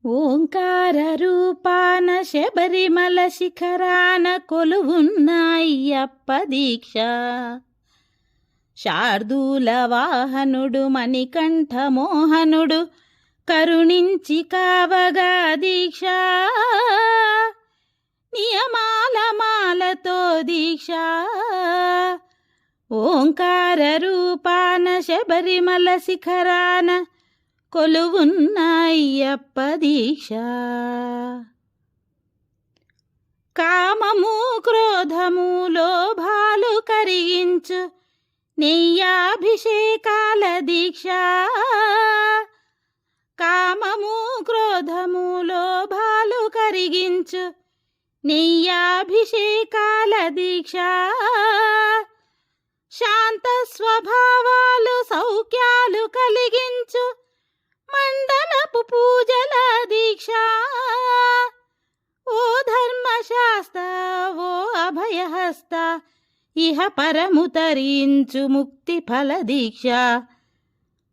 ఓంకార రూపాన శబరిమల శిఖరాన కొలువున్న అయ్యప్ప దీక్ష. శార్దూల వాహనుడు మణికంఠ మోహనుడు కరుణించి కావగా దీక్ష. నియమాల మాలతో దీక్ష. ఓంకార రూపాన శబరిమల శిఖరాన కొలువున్న అయ్యప్ప దీక్ష. కామము క్రోధము లోభాలు కరిగించు నెయ్యాభిషేకాల దీక్ష. కామము క్రోధము లోభాలు కరిగించు నెయ్యాభిషేకాల దీక్ష. శాంత స్వభావాలు సౌఖ్యాలు కలిగించు మండలపు పూజల దీక్ష. ఓ ధర్మశాస్త్ర ఓ అభయహస్త ఇహ పరము తరించు ముక్తి ఫల దీక్ష.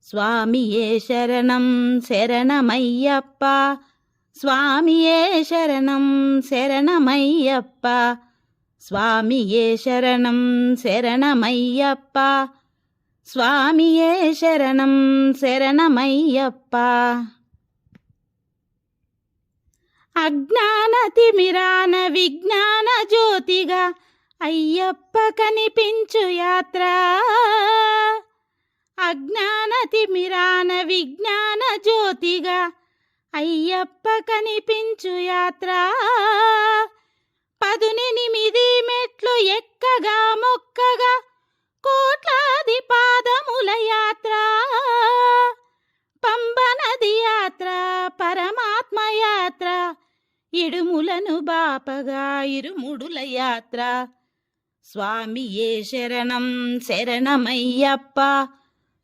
స్వామియే శరణం శరణమయ్యప్ప. స్వామియే శరణం శరణమయ్యప్ప. స్వామియే శరణం శరణమయ్యప్ప. స్వామియే శరణం శరణమయ్యప్ప. అజ్ఞాన తిమిరాన విజ్ఞాన జ్యోతిగా అయ్యప్ప కనిపించు యాత్ర. అజ్ఞాన తిమిరాన విజ్ఞాన జ్యోతిగా అయ్యప్ప కనిపించు యాత్ర. 18 మెట్లు ఎక్కగా మొక్కగా కోట్లాది పాదముల యాత్ర. పంబనది యాత్ర పరమాత్మ యాత్ర. ఇడుములను బాపగా ఇరుముడుల యాత్ర. స్వామియే శరణం శరణమయ్యప్ప.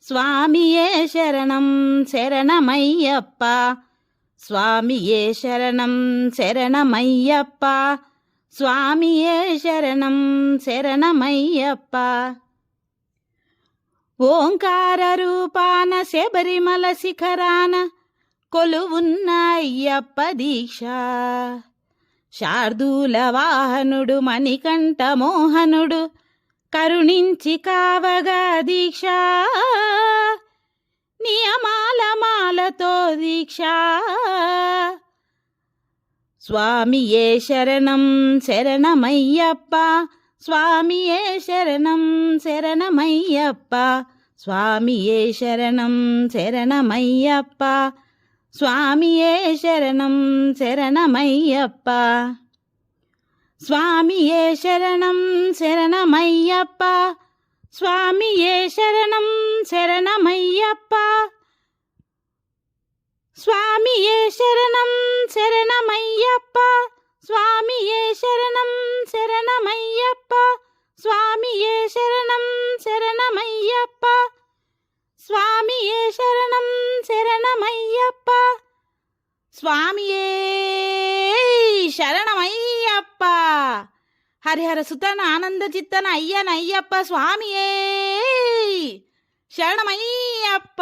స్వామియే శరణం శరణమయ్యప్ప. స్వామియే శరణం శరణమయ్యప్ప. స్వామియే శరణం శరణమయ్యప్ప. ఓంకార రూపాన శబరిమల శిఖరాన కొలువున్న అయ్యప్ప దీక్ష. శార్దూల వాహనుడు మణికంఠ మోహనుడు కరుణించి కావగా దీక్ష. నియమాల మాలతో దీక్ష. స్వామియే శరణం శరణమయ్యప్ప. స్వామియే శరణం శరణమయ్యప్ప. స్వామియే శరణం శరణమయ్యప్ప. స్వామియే శరణం శరణమయ్యప్ప. స్వామియే శరణం శరణమయ్యప్ప. స్వామియే శరణం శరణమయ్యప్ప. స్వామియే శరణం శరణమయ్యప్ప. స్వామియే శరణం శరణమయ్యప్ప. స్వామియే శరణం శరణమయ్యప్ప. స్వామియే శరణం శరణమయ్యప్ప. స్వామియే శరణమయ్యప్ప. హరిహర సుతన ఆనంద చిత్తన అయ్యనయ్యప్ప. స్వామియే శరణమయ్యప్ప.